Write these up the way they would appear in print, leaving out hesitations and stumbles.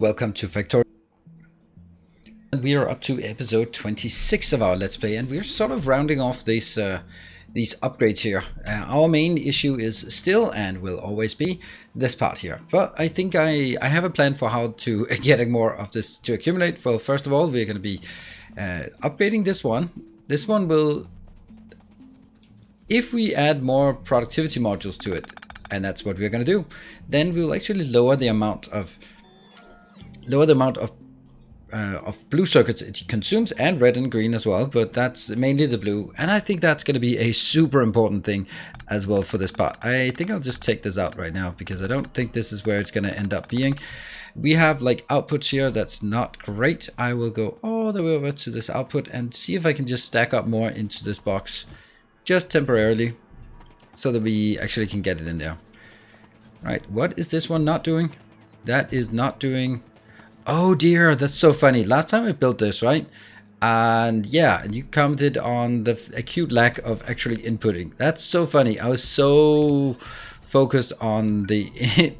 Welcome to Factorio. We are up to episode 26 of our Let's Play, and we're sort of rounding off these upgrades here. Our main issue is still, and will always be, this part here. But I think I have a plan for how to get more of this to accumulate. Well, first of all, we're going to be upgrading this one. This one will, if we add more productivity modules to it, and that's what we're going to do, then we'll actually lower the amount of blue circuits it consumes, and red and green as well, but that's mainly the blue, and I think that's going to be a super important thing as well for this part. I think I'll just take this out right now because I don't think this is where it's going to end up being. We have like outputs here that's not great. I will go all the way over to this output and see if I can just stack up more into this box just temporarily so that we actually can get it in there. Right, what is this one not doing? That is not doing... Oh dear, that's so funny. Last time I built this, right? And yeah, you commented on the acute lack of actually inputting. That's so funny. I was so focused on the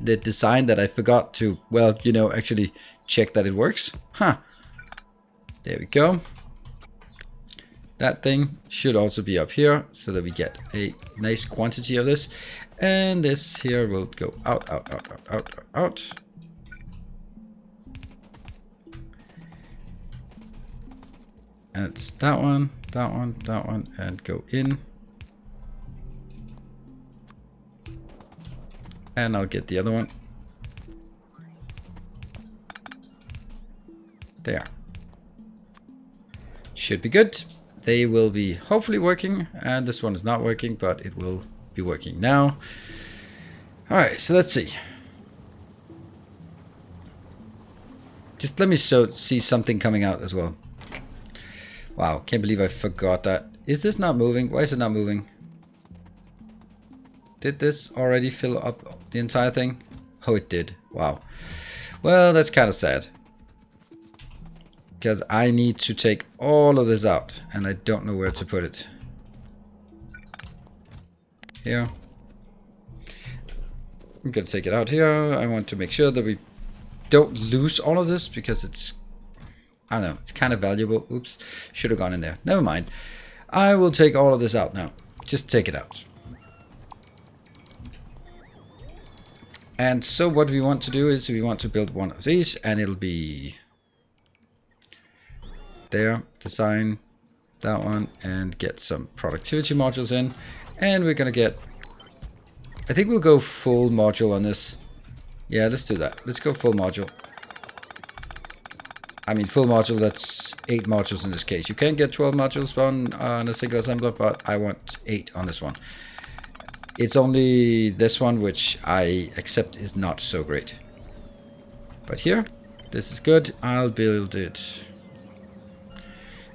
the design that I forgot to, well, you know, actually check that it works. Huh. There we go. That thing should also be up here so that we get a nice quantity of this. And this here will go out, out, out, out, out, out. And it's that one, that one, that one, and go in. And I'll get the other one. There. Should be good. They will be hopefully working, and this one is not working, but it will be working now. Alright, so let's see. Just let me see something coming out as well. Wow, can't believe I forgot that. Is this not moving? Why is it not moving? Did this already fill up the entire thing? Oh, it did. Wow. Well, that's kind of sad. Because I need to take all of this out, and I don't know where to put it. Here. I'm going to take it out here. I want to make sure that we don't lose all of this, because it's... I don't know, it's kind of valuable. Oops, should have gone in there. Never mind. I will take all of this out now. Just take it out. And so what we want to do is we want to build one of these, and it'll be there, design that one, and get some productivity modules in. And we're going to get, I think we'll go full module on this. Yeah, let's do that. Let's go full module. I mean, full module, that's 8 modules in this case. You can get 12 modules on a single assembler, but I want 8 on this one. It's only this one which I accept is not so great. But here, this is good. I'll build it.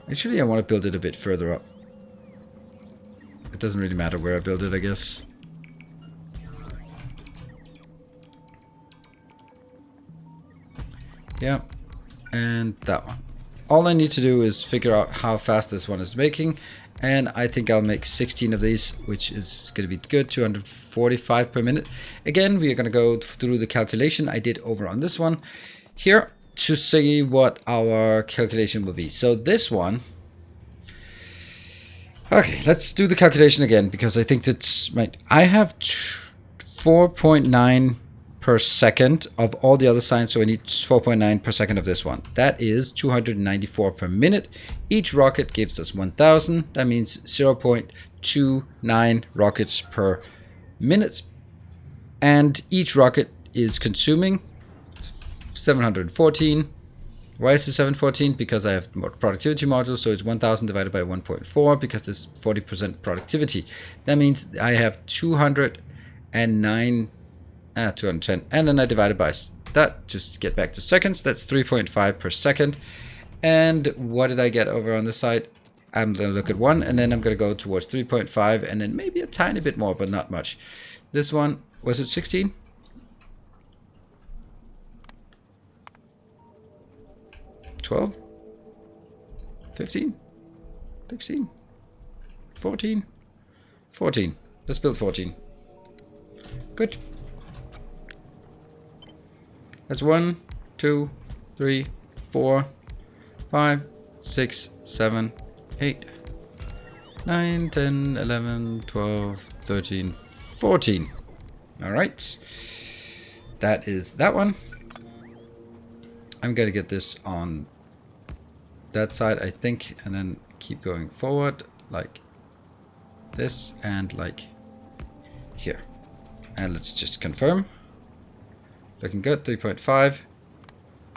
Actually, I want to build it a bit further up. It doesn't really matter where I build it, I guess. Yeah. And that one. All I need to do is figure out how fast this one is making, and I think I'll make 16 of these, which is going to be good. 245 per minute. Again, we are going to go through the calculation I did over on this one here to see what our calculation will be. So this one, okay, let's do the calculation again, because I think that's right. I have 4.9 per second of all the other signs, so I need 4.9 per second of this one. That is 294 per minute. Each rocket gives us 1000. That means 0.29 rockets per minute, and each rocket is consuming 714. Why is it 714? Because I have more productivity modules, so it's 1000 divided by 1.4, because it's 40% productivity. That means I have 209 210, and then I divide it by that just to get back to seconds. That's 3.5 per second. And what did I get over on this side? I'm going to look at 1, and then I'm going to go towards 3.5, and then maybe a tiny bit more, but not much. This one, was it 16? 12? 15? 16? 14? 14. Let's build 14. Good. That's 1, 2, 3, 4, 5, 6, 7, 8, 9, 10, 11, 12, 13, 14. All right. That is that one. I'm going to get this on that side, I think, and then keep going forward like this and like here. And let's just confirm. Looking good. 3.5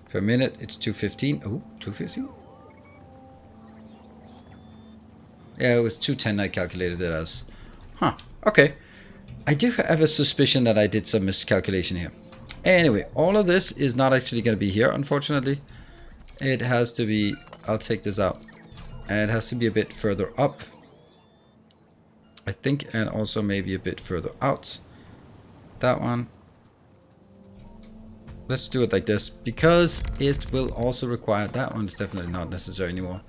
per minute. It's 215. Oh, 215. Yeah, it was 210 I calculated it as. Huh. Okay. I do have a suspicion that I did some miscalculation here. Anyway, all of this is not actually going to be here, unfortunately. It has to be... I'll take this out. And it has to be a bit further up, I think, and also maybe a bit further out. That one. Let's do it like this, because it will also require... That one's definitely not necessary anymore.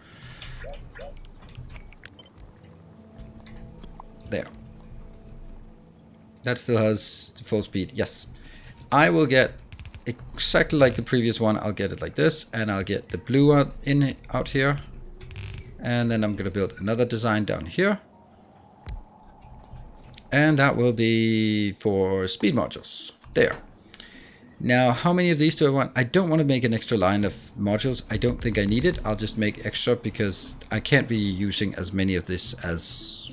There. That still has the full speed. Yes. I will get exactly like the previous one. I'll get it like this, and I'll get the blue out here. And then I'm going to build another design down here. And that will be for speed modules. There. Now, how many of these do I want? I don't want to make an extra line of modules. I don't think I need it. I'll just make extra because I can't be using as many of this as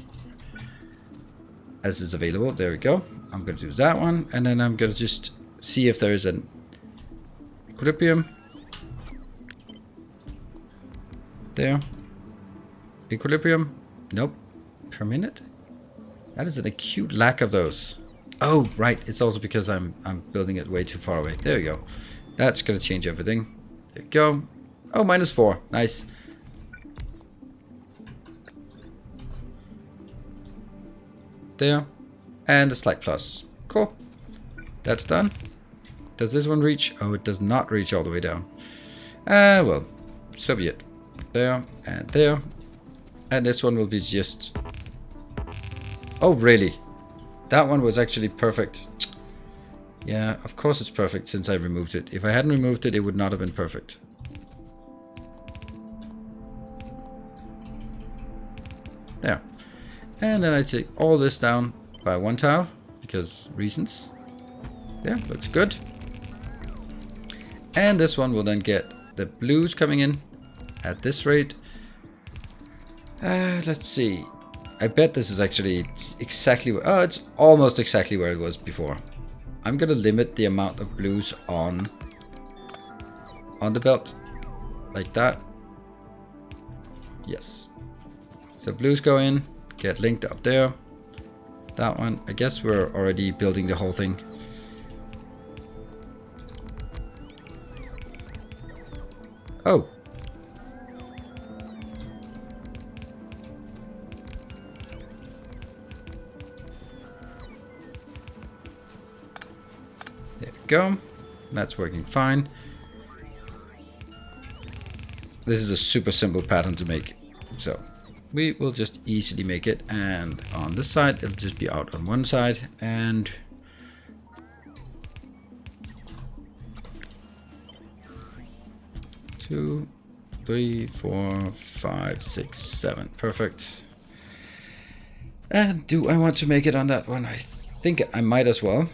is available. There we go. I'm going to do that one. And then I'm going to just see if there is an equilibrium. There. Equilibrium. Nope. Per minute. That is an acute lack of those. Oh, right. It's also because I'm building it way too far away. There we go. That's going to change everything. There we go. Oh, -4. Nice. There. And a slight plus. Cool. That's done. Does this one reach? Oh, it does not reach all the way down. Well, so be it. There and there. And this one will be just... Oh, really? That one was actually perfect. Yeah, of course it's perfect since I removed it. If I hadn't removed it, it would not have been perfect. There. And then I take all this down by one tile, because reasons. Yeah, looks good. And this one will then get the blues coming in at this rate. Let's see. I bet this is actually exactly... Oh, it's almost exactly where it was before. I'm going to limit the amount of blues on the belt. Like that. Yes. So blues go in, get linked up there. That one. I guess we're already building the whole thing. Oh. There we go. That's working fine. This is a super simple pattern to make. So we will just easily make it. And on this side, it'll just be out on one side. And... two, 3, 4, 5, 6, 7. Perfect. And do I want to make it on that one? I think I might as well.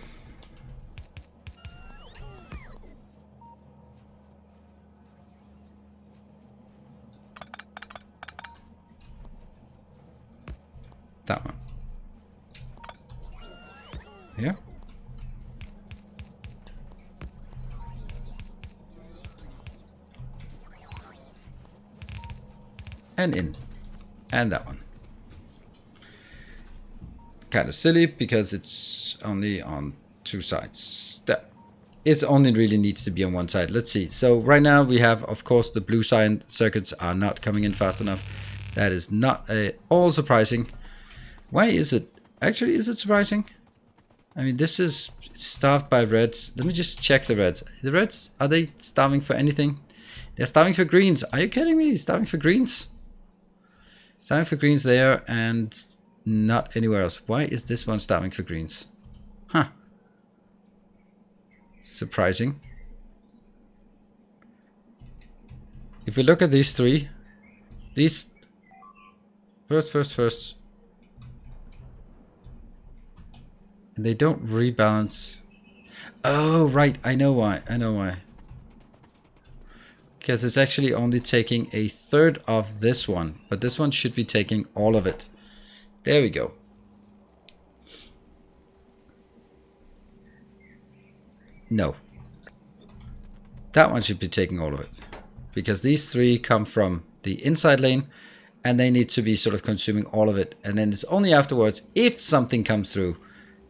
That one. Here. And in. And that one. Kind of silly because it's only on two sides. That it only really needs to be on one side. Let's see. So right now we have, of course, the blue sign circuits are not coming in fast enough. That is not at all surprising. Why is it? Actually, is it surprising? I mean, this is starved by reds. Let me just check the reds. The reds, are they starving for anything? They're starving for greens. Are you kidding me? Starving for greens? Starving for greens there and not anywhere else. Why is this one starving for greens? Huh. Surprising. if we look at these three, these first, and they don't rebalance. Oh, right, I know why. Because it's actually only taking a third of this one, but this one should be taking all of it. There we go. No. That one should be taking all of it. Because these three come from the inside lane, and they need to be sort of consuming all of it. And then it's only afterwards, if something comes through,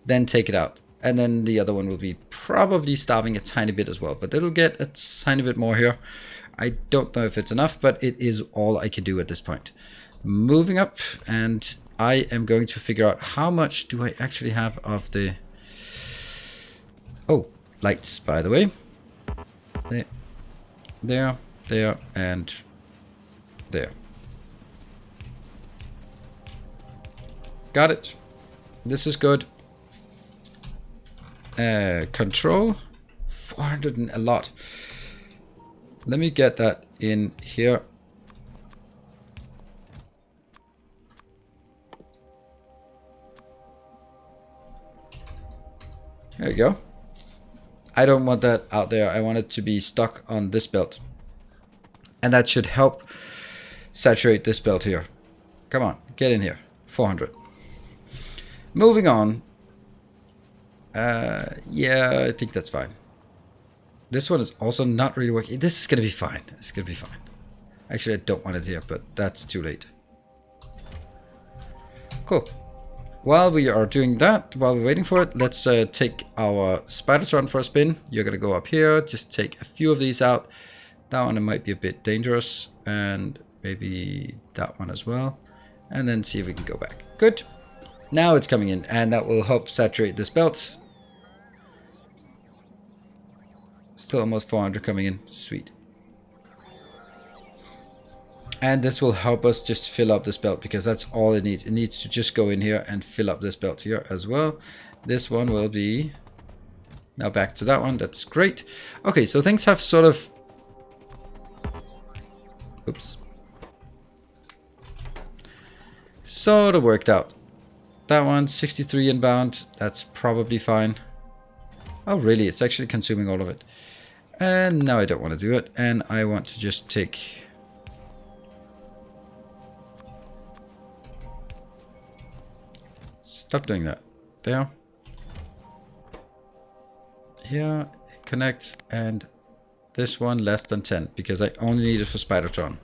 then take it out. And then the other one will be probably starving a tiny bit as well. But it'll get a tiny bit more here. I don't know if it's enough, but it is all I can do at this point. Moving up, and I am going to figure out how much do I actually have of the... Oh, lights, by the way. There, and there. Got it. This is good. Control. 400 and a lot. Let me get that in here. There you go. I don't want that out there. I want it to be stuck on this belt. And that should help saturate this belt here. Come on, get in here. 400. Moving on. Yeah, I think that's fine. This one is also not really working. This is going to be fine. It's going to be fine. Actually, I don't want it here, but that's too late. Cool. While we are doing that, while we're waiting for it, let's take our Spidertron for a spin. You're going to go up here, just take a few of these out. That one might be a bit dangerous, and maybe that one as well. And then see if we can go back. Good. Now it's coming in, and that will help saturate this belt. Still almost 400 coming in. Sweet. And this will help us just fill up this belt, because that's all it needs. It needs to just go in here and fill up this belt here as well. This one will be... Now back to that one. That's great. Okay, so things have sort of... Oops. Sort of worked out. That one, 63 inbound. That's probably fine. Oh, really? It's actually consuming all of it. And now I don't want to do it. And I want to just take... Stop doing that. There. Here. Connect. And this one less than 10. Because I only need it for Spidertron.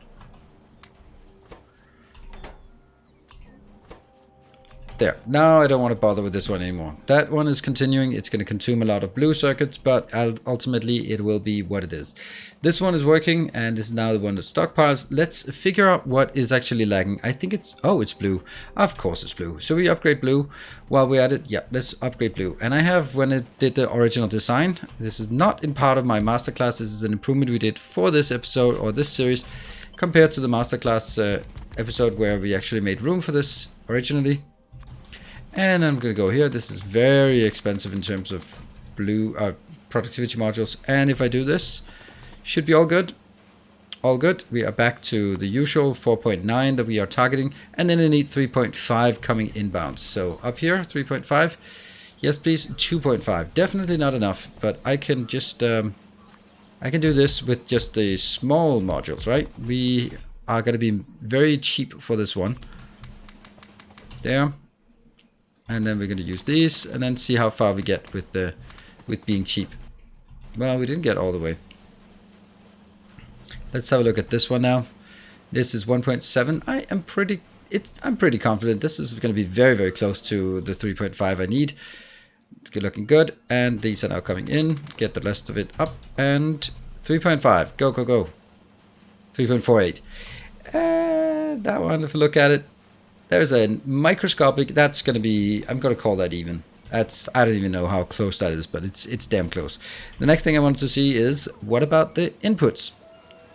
There. Now I don't want to bother with this one anymore. That one is continuing. It's going to consume a lot of blue circuits, but ultimately it will be what it is. This one is working, and this is now the one that stockpiles. Let's figure out what is actually lagging. I think it's... Oh, it's blue. Of course it's blue. So we upgrade blue while we're at it. Yeah, let's upgrade blue. And I have, when I did the original design, this is not in part of my masterclass. This is an improvement we did for this episode or this series compared to the masterclass episode where we actually made room for this originally. And I'm going to go here. This is very expensive in terms of blue productivity modules. And if I do this, should be all good. All good. We are back to the usual 4.9 that we are targeting. And then I need 3.5 coming inbound. So up here, 3.5. Yes, please. 2.5. Definitely not enough. But I can just... I can do this with just the small modules, right? We are going to be very cheap for this one. There. And then we're going to use these and then see how far we get with being cheap. Well, we didn't get all the way. Let's have a look at this one now. This is 1.7. I'm pretty confident this is going to be very, very close to the 3.5 I need. It's looking good. And these are now coming in. Get the rest of it up. And 3.5. Go, go, go. 3.48. That one, if you look at it, there's a microscopic, that's going to be, I'm going to call that even. That's, I don't even know how close that is, but it's damn close. The next thing I wanted to see is, what about the inputs?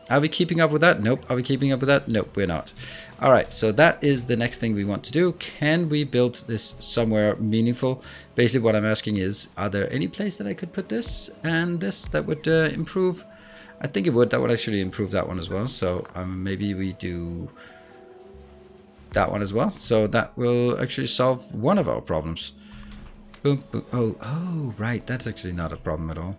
Are we keeping up with that? Nope. Are we keeping up with that? Nope, we're not. All right, so that is the next thing we want to do. Can we build this somewhere meaningful? Basically what I'm asking is, are there any place that I could put this and this that would improve? I think it would. That would actually improve that one as well. So maybe we do that one as well. So that will actually solve one of our problems. Boom, boom. Oh, right. That's actually not a problem at all.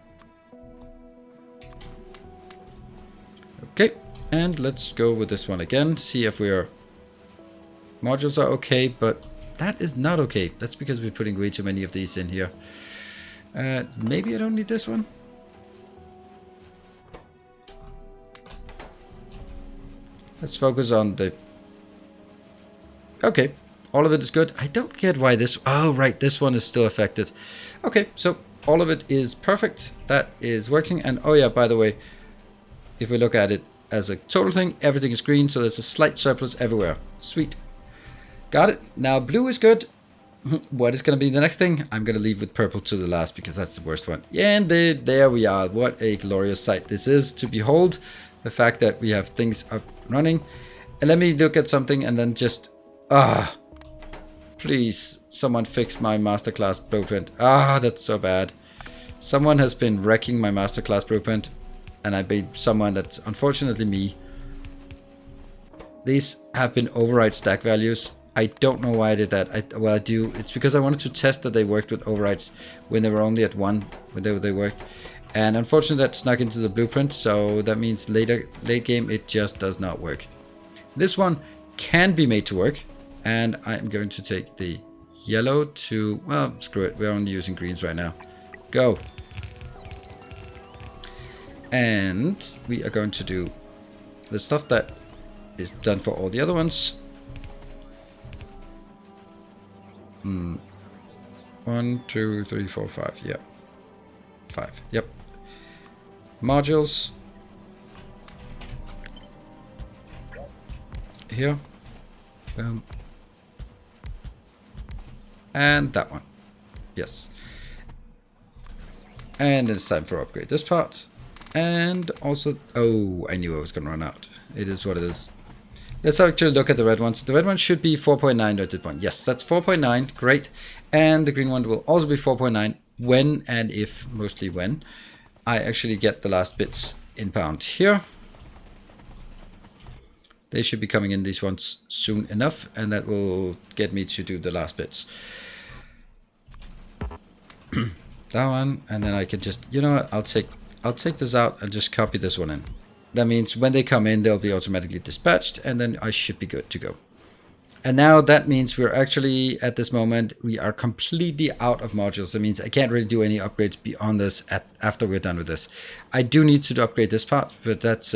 Okay, and let's go with this one again. See if we're... Modules are okay, but that is not okay. That's because we're putting way too many of these in here. Maybe I don't need this one. Let's focus on the... Okay, all of it is good. I don't get why this... Oh, right, this one is still affected. Okay, so all of it is perfect. That is working. And oh yeah, by the way, if we look at it as a total thing, everything is green, so there's a slight surplus everywhere. Sweet. Got it. Now blue is good. What is going to be the next thing? I'm going to leave with purple to the last because that's the worst one. And there we are. What a glorious sight this is to behold. The fact that we have things up running. And let me look at something and then just... please, someone fix my masterclass blueprint. That's so bad. Someone has been wrecking my masterclass blueprint. And I made someone that's unfortunately me. These have been override stack values. I don't know why I did that. Well, I do. It's because I wanted to test that they worked with overrides when they were only at 1, when they worked. And unfortunately that snuck into the blueprint, so that means late game it just does not work. This one can be made to work, and I'm going to take the yellow to... Well, screw it. We're only using greens right now. Go. And we are going to do the stuff that is done for all the other ones. 1, 2, 3, 4, 5. Yeah. 5. Yep. Modules. Here. Boom. And that one. Yes. And it's time for upgrade this part. And also... Oh, I knew I was going to run out. It is what it is. Let's actually look at the red ones. The red one should be 4.9 rated point. Yes, that's 4.9. Great. And the green one will also be 4.9 when and if, mostly when, I actually get the last bits inbound here. They should be coming in, these ones, soon enough. And that will get me to do the last bits. That one. And then I can just, you know what, I'll take this out and just copy this one in. That means when they come in, they'll be automatically dispatched, and then I should be good to go. And now that means we're actually, at this moment, we are completely out of modules. That means I can't really do any upgrades beyond this after we're done with this. I do need to upgrade this part, but that's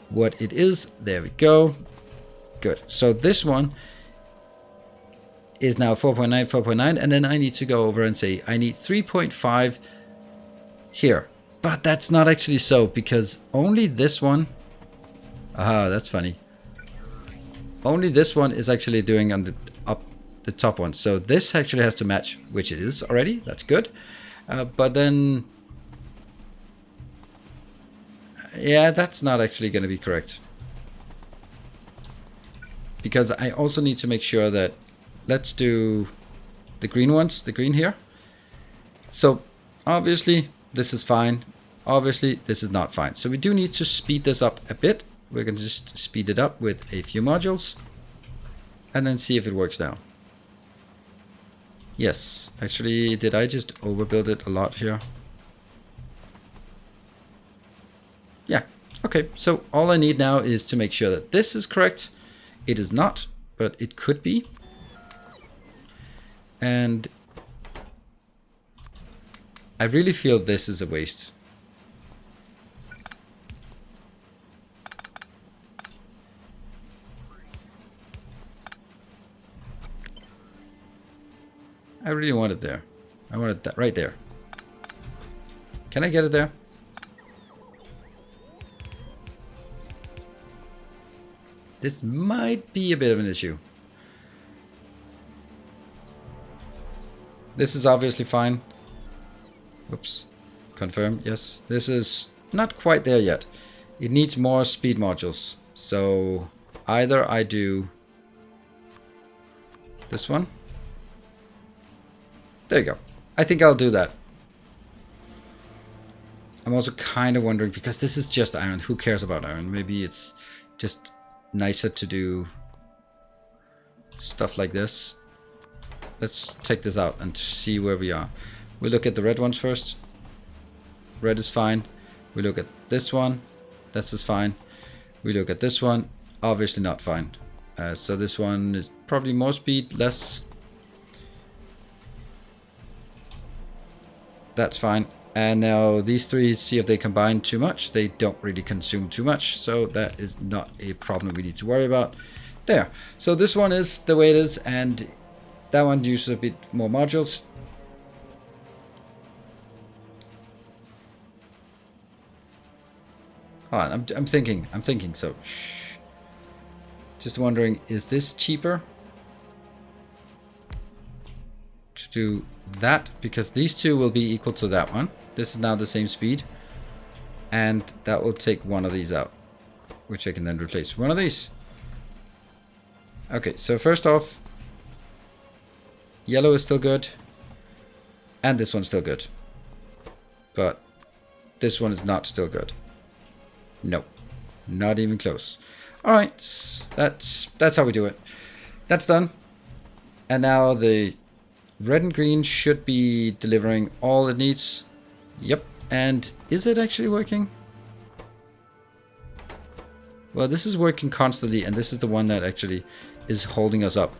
what it is. There we go. Good. So this one is now 4.9, 4.9, and then I need to go over and say I need 3.5 here. But that's not actually so, because only this one... Aha, that's funny. Only this one is actually doing on the top one. So this actually has to match, which it is already. That's good. But then... Yeah, that's not actually going to be correct. Because I also need to make sure that... Let's do the green ones, the green here. So, obviously... This is fine. Obviously, this is not fine. So we do need to speed this up a bit. We're going to just speed it up with a few modules. And then see if it works now. Yes. Actually, did I just overbuild it a lot here? Yeah. Okay. So all I need now is to make sure that this is correct. It is not, but it could be. And... I really feel this is a waste. I really want it there. I want it right there. Can I get it there? This might be a bit of an issue. This is obviously fine. Oops. Confirm. Yes. This is not quite there yet. It needs more speed modules. So either I do this one. There you go. I think I'll do that. I'm also kind of wondering, because this is just iron. Who cares about iron? Maybe it's just nicer to do stuff like this. Let's take this out and see where we are. We look at the red ones first. Red is fine. We look at this one. This is fine. We look at this one. Obviously not fine. So this one is probably more speed, less. That's fine. And now these three, see if they combine too much. They don't really consume too much. So that is not a problem we need to worry about. There. So this one is the way it is. And that one uses a bit more modules. Hold on, I'm thinking. So, shh. Just wondering, is this cheaper to do that? Because these two will be equal to that one. This is now the same speed. And that will take one of these out, which I can then replace one of these. Okay, so first off, yellow is still good. And this one's still good. But this one is not still good. Nope, not even close. All right, that's how we do it. That's done. And now the red and green should be delivering all it needs. Yep. And is it actually working? Well, this is working constantly, and this is the one that actually is holding us up.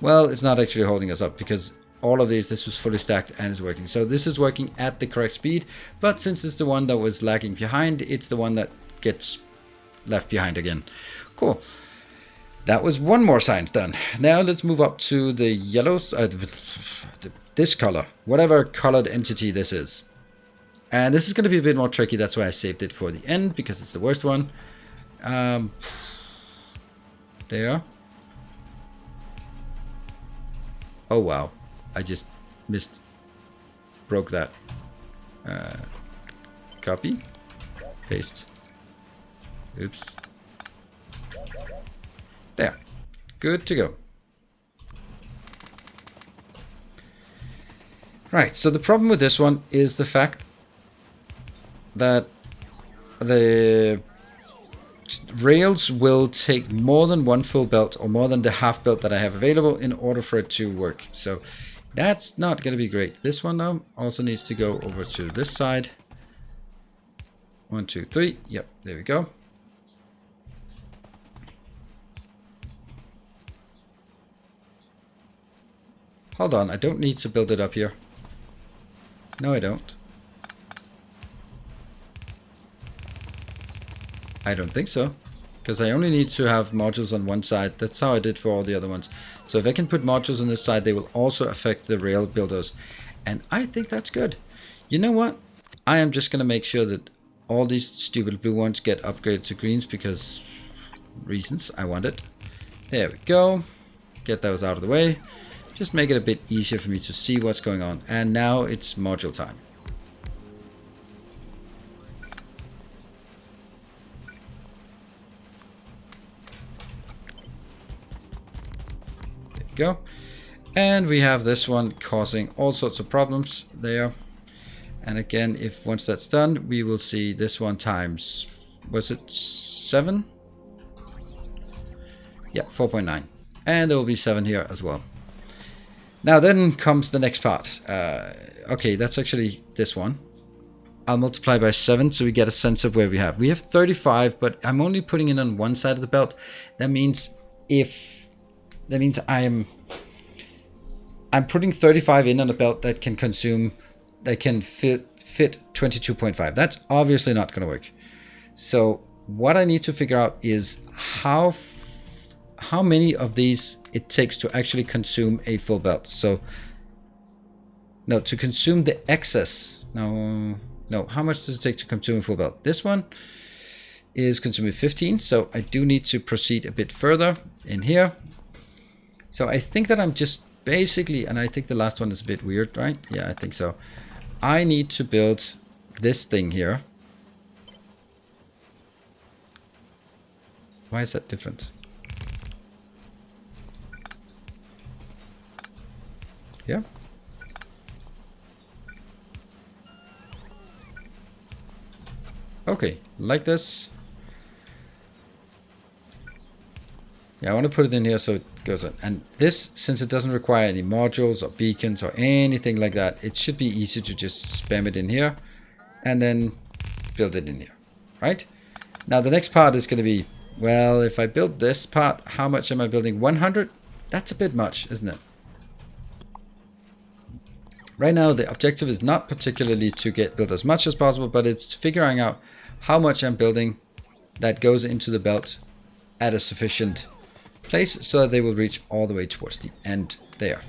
Well, it's not actually holding us up because all of these, this was fully stacked and is working. So this is working at the correct speed, but since it's the one that was lagging behind, it's the one that gets left behind again. Cool. That was one more science done. Now let's move up to the yellows, this color, whatever colored entity this is. And this is going to be a bit more tricky. That's why I saved it for the end, because it's the worst one. There. Oh, wow. I just broke that. Copy. Paste. Oops. There. Good to go. Right, so the problem with this one is the fact that the rails will take more than one full belt or more than the half belt that I have available in order for it to work. So that's not going to be great. This one now also needs to go over to this side. 1, 2, 3. Yep, there we go. Hold on, I don't need to build it up here. No, I don't. I don't think so, because I only need to have modules on one side. That's how I did for all the other ones. So if I can put modules on this side, they will also affect the rail builders. And I think that's good. You know what? I am just going to make sure that all these stupid blue ones get upgraded to greens because reasons I want it. There we go. Get those out of the way. Just make it a bit easier for me to see what's going on. And now it's module time. There we go. And we have this one causing all sorts of problems there. And again, if once that's done, we will see this one times, was it 7? Yeah, 4.9. And there will be 7 here as well. Now then comes the next part. Okay, that's actually this one. I'll multiply by 7 so we get a sense of where we have. We have 35, but I'm only putting it on one side of the belt. That means I'm putting 35 in on a belt that can consume, that can fit 22.5. That's obviously not going to work. So what I need to figure out is how many of these it takes to actually consume a full belt. So no, to consume the excess. No, how much does it take to consume a full belt? This one is consuming 15, so I do need to proceed a bit further in here. So I think that I'm just basically, and I think the last one is a bit weird, right? Yeah, I think so. I need to build this thing here. Why is that different? Yeah. Okay, like this. Yeah, I want to put it in here so it goes on. And this, since it doesn't require any modules or beacons or anything like that, it should be easy to just spam it in here and then build it in here, right? Now the next part is going to be, well, if I build this part, how much am I building? 100? That's a bit much, isn't it? Right now, the objective is not particularly to get built as much as possible, but it's figuring out how much I'm building that goes into the belt at a sufficient place so that they will reach all the way towards the end there.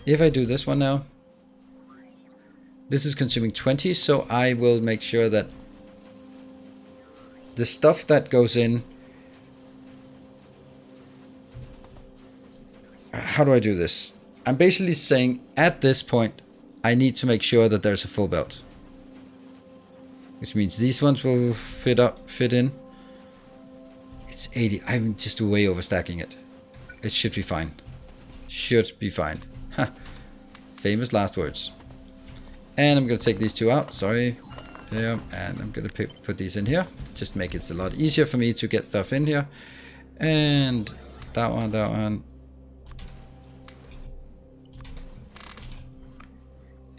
If I do this one now, this is consuming 20, so I will make sure that the stuff that goes in... How do I do this? I'm basically saying at this point, I need to make sure that there's a full belt. Which means these ones will fit in. It's 80. I'm just way overstacking it. It should be fine. Should be fine. Huh. Famous last words. And I'm going to take these two out. Sorry. There. And I'm going to put these in here. Just make it a lot easier for me to get stuff in here. And that one, that one.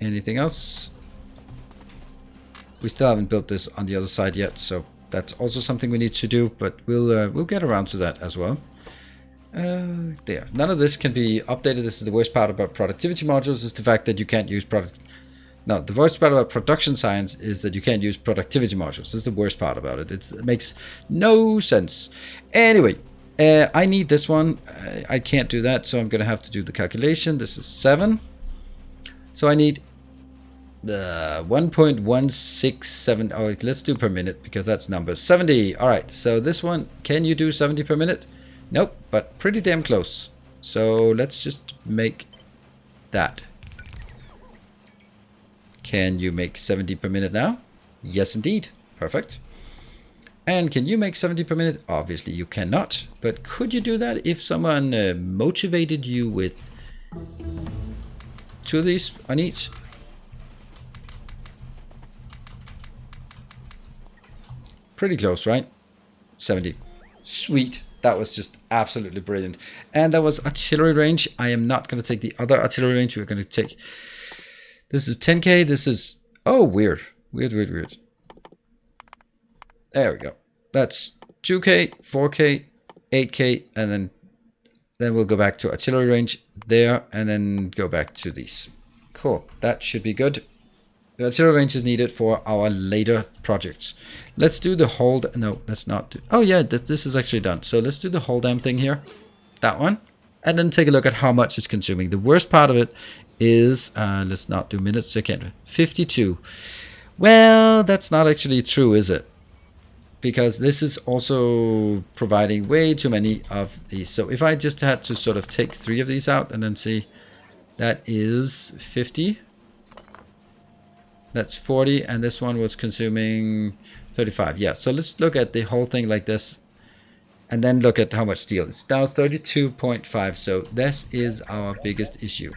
Anything else? We still haven't built this on the other side yet, so that's also something we need to do, but we'll get around to that as well. There. None of this can be updated. This is the worst part about productivity modules, is the fact that you can't use No, the worst part about production science is that you can't use productivity modules. This is the worst part about it. It makes no sense. Anyway, I need this one. I can't do that, so I'm going to have to do the calculation. This is 7. So I need 1.167. Oh, let's do per minute because that's numbers. 70. All right. So this one, can you do 70 per minute? Nope, but pretty damn close. So let's just make that. Can you make 70 per minute now? Yes, indeed. Perfect. And can you make 70 per minute? Obviously you cannot. But could you do that if someone motivated you with 2 of these on each? Pretty close, right? 70. Sweet. That was just absolutely brilliant. And that was artillery range. I am not going to take the other artillery range. We're going to take... This is 10k. This is... Oh, weird. Weird. There we go. That's 2k, 4k, 8k, and then we'll go back to artillery range there, and then go back to these. Cool. That should be good. The artillery range is needed for our later projects. Let's do the whole... No, let's not do... Oh yeah, this is actually done. So let's do the whole damn thing here. That one. And then take a look at how much it's consuming. The worst part of it is... let's not do minutes. I can't. 52. Well, that's not actually true, is it? Because this is also providing way too many of these. So if I just had to sort of take 3 of these out and then see... That is 50. That's 40, and this one was consuming 35. Yeah, so let's look at the whole thing like this, and then look at how much steel. It's now 32.5, so this is our biggest issue.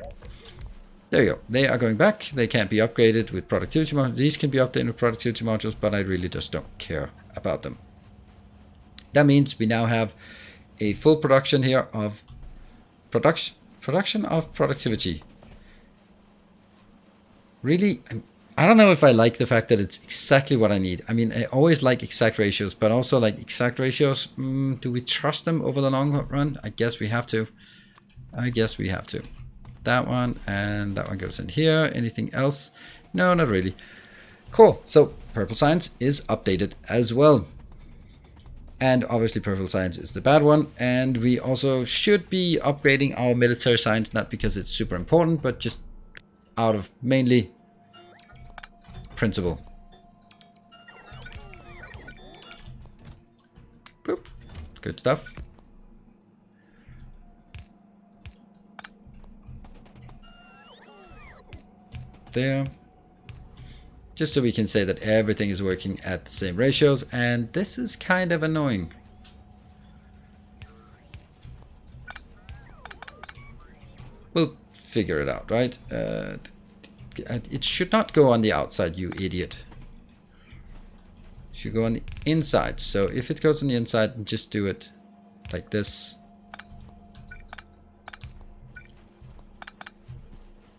There you go. They are going back. They can't be upgraded with productivity modules. These can be updated with productivity modules, but I really just don't care about them. That means we now have a full production here of production of productivity. Really, I don't know if I like the fact that it's exactly what I need. I mean, I always like exact ratios, but also like exact ratios. Do we trust them over the long run? I guess we have to. That one and that one goes in here. Anything else? No, not really. Cool. So purple science is updated as well. And obviously purple science is the bad one. And we also should be upgrading our military science, not because it's super important, but just out of mainly principle. Boop. Good stuff. There. Just so we can say that everything is working at the same ratios, and this is kind of annoying. We'll figure it out, right? It should not go on the outside, you idiot. should go on the inside. So if it goes on the inside, just do it like this.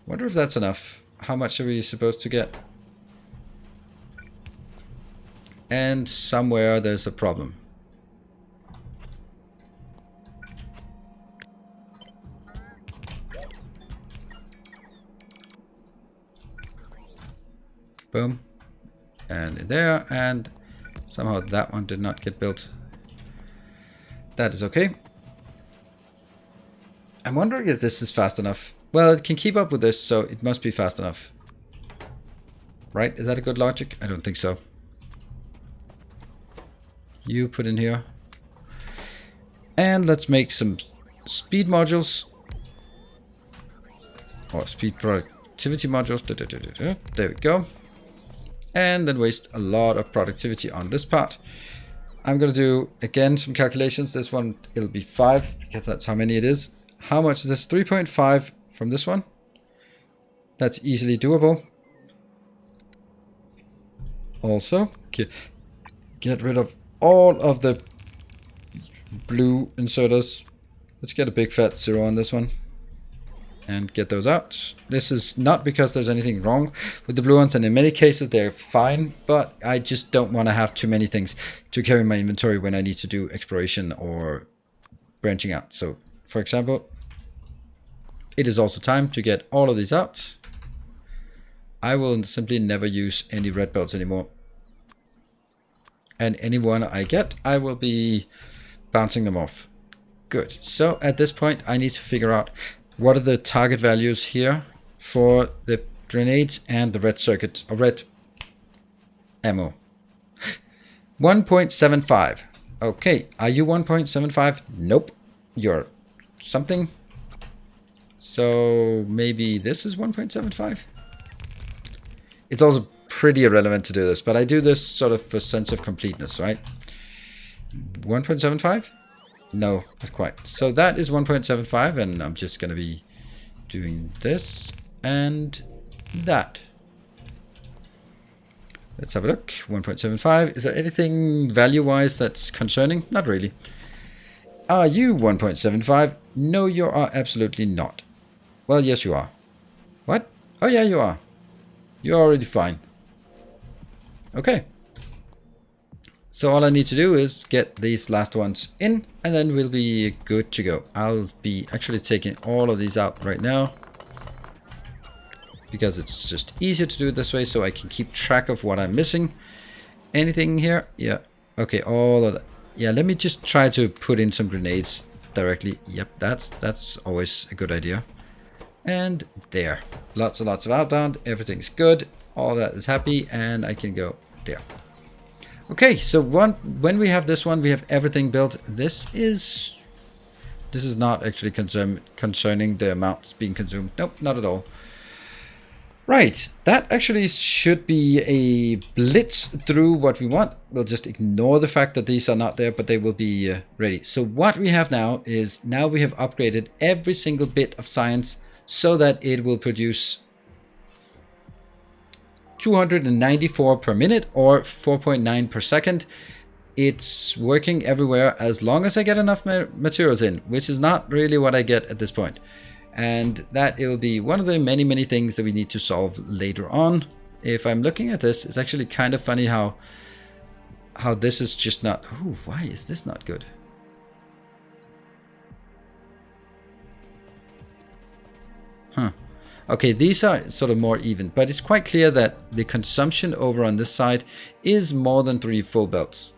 Wonder if that's enough. How much are we supposed to get? And somewhere there's a problem. Boom. And there, and somehow that one did not get built. That is okay. I'm wondering if this is fast enough. Well, it can keep up with this, so it must be fast enough. Right? Is that a good logic? I don't think so. You put in here. And let's make some speed modules. Or speed productivity modules. There we go. And then waste a lot of productivity on this part. I'm going to do, again, some calculations. This one, it'll be 5, because that's how many it is. How much is this? 3.5 from this one. That's easily doable. Also, get rid of all of the blue inserters. Let's get a big fat 0 on this one. And get those out. This is not because there's anything wrong with the blue ones, and in many cases they're fine, but I just don't want to have too many things to carry in my inventory when I need to do exploration or branching out. So, for example, it is also time to get all of these out. I will simply never use any red belts anymore. And any one I get, I will be bouncing them off. Good. So at this point, I need to figure out what are the target values here for the grenades and the red circuit, or red ammo. 1.75. Okay, are you 1.75? Nope. You're something. So maybe this is 1.75? It's also pretty irrelevant to do this, but I do this sort of for sense of completeness, right? 1.75? No, not quite. So that is 1.75, and I'm just going to be doing this and that. Let's have a look. 1.75. Is there anything value-wise that's concerning? Not really. Are you 1.75? No, you are absolutely not. Well, yes, you are. What? Oh, yeah, you are. You're already fine. Okay. So all I need to do is get these last ones in, and then we'll be good to go. I'll be actually taking all of these out right now, because it's just easier to do it this way, so I can keep track of what I'm missing. Anything here? Yeah. Okay, all of that. Yeah, let me just try to put in some grenades directly. Yep, that's always a good idea. And there. Lots and lots of outbound. Everything's good. All that is happy, and I can go there. Okay, so when we have this one, we have everything built. This is not actually concerning the amounts being consumed. Nope, not at all. Right, that actually should be a blitz through what we want. We'll just ignore the fact that these are not there, but they will be ready. So what we have now is, now we have upgraded every single bit of science so that it will produce 294 per minute, or 4.9 per second. It's working everywhere as long as I get enough materials in, which is not really what I get at this point. And that it will be one of the many things that we need to solve later on. If I'm looking at this, it's actually kind of funny how this is just not... Oh, why is this not good? Huh. Okay, these are sort of more even, but it's quite clear that the consumption over on this side is more than 3 full belts.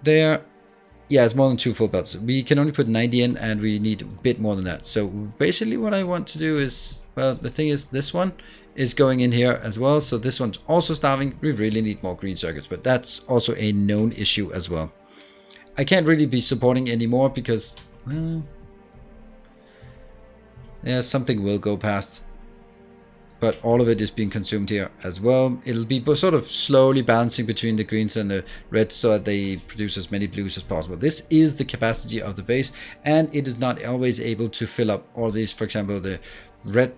There, yeah, it's more than 2 full belts. We can only put 90 in, and we need a bit more than that. So basically what I want to do is, well, the thing is, this one is going in here as well. So this one's also starving. We really need more green circuits, but that's also a known issue as well. I can't really be supporting anymore because, well, yeah, something will go past, but all of it is being consumed here as well. It'll be sort of slowly balancing between the greens and the reds so that they produce as many blues as possible. This is the capacity of the base, and it is not always able to fill up all these. For example, the red,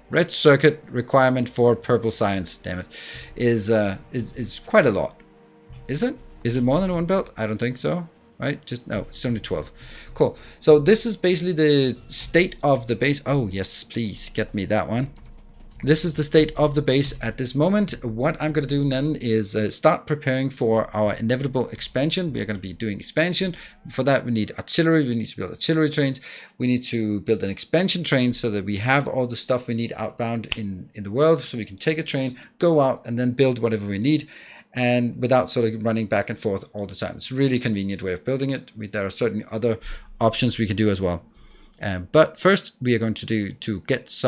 red circuit requirement for purple science, damn it, is quite a lot. Is it? Is it more than one belt? I don't think so. Right? Just no, it's only 12. Cool. So this is basically the state of the base. Oh yes, please get me that one. This is the state of the base at this moment. What I'm going to do then is start preparing for our inevitable expansion. We are going to be doing expansion. For that, we need artillery. We need to build artillery trains. We need to build an expansion train so that we have all the stuff we need outbound in the world. So we can take a train, go out, and then build whatever we need. And without sort of running back and forth all the time. It's a really convenient way of building it. There are certain other options we can do as well. But first, we are going to get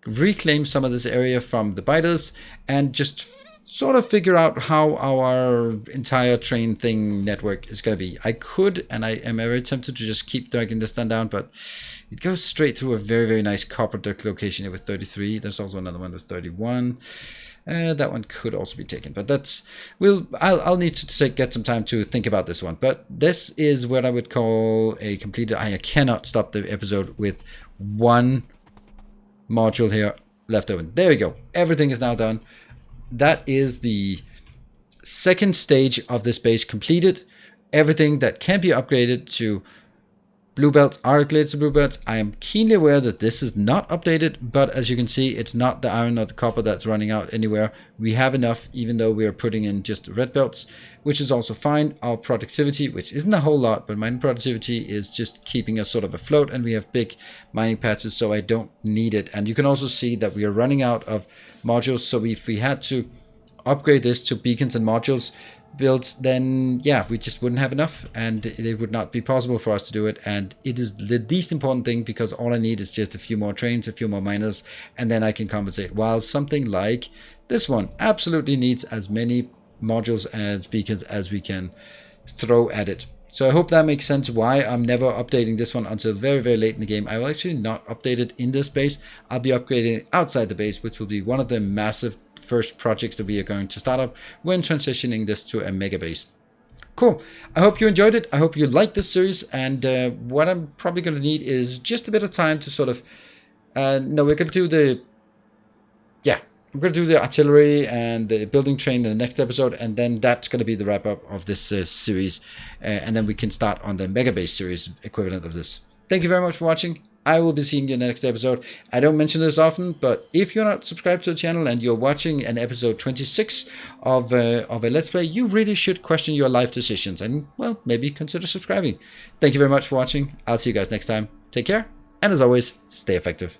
reclaim some of this area from the biters and just sort of figure out how our entire train thing network is going to be. I could, and I am very tempted to just keep dragging this down, but it goes straight through a very, very nice copper duct location here with 33. There's also another one with 31. That one could also be taken, but I'll need to get some time to think about this one. But this is what I would call a completed. I cannot stop the episode with one module here left open. There we go. Everything is now done. That is the second stage of this base completed. Everything that can be upgraded to blue belts are upgraded to blue belts. I am keenly aware that this is not updated, but as you can see, it's not the iron or the copper that's running out anywhere. We have enough, even though we are putting in just red belts, which is also fine. Our productivity, which isn't a whole lot, but mining productivity is just keeping us sort of afloat, and we have big mining patches, so I don't need it. And you can also see that we are running out of modules, so if we had to upgrade this to beacons and modules builds, then yeah, we just wouldn't have enough, and it would not be possible for us to do it. And it is the least important thing, because all I need is just a few more trains, a few more miners, and then I can compensate. While something like this one absolutely needs as many modules as beacons as we can throw at it. So I hope that makes sense why I'm never updating this one until very, very late in the game. I will actually not update it in this base. I'll be upgrading it outside the base, which will be one of the massive first projects that we are going to start up when transitioning this to a mega base. Cool. I hope you enjoyed it. I hope you liked this series. And what I'm probably going to need is just a bit of time to sort of... no, we're going to do the... Yeah, we're going to do the artillery and the building train in the next episode. And then that's going to be the wrap up of this series. And then we can start on the mega base series equivalent of this. Thank you very much for watching. I will be seeing you in the next episode. I don't mention this often, but if you're not subscribed to the channel and you're watching an episode 26 of a Let's Play, you really should question your life decisions and, well, maybe consider subscribing. Thank you very much for watching. I'll see you guys next time. Take care, and as always, stay effective.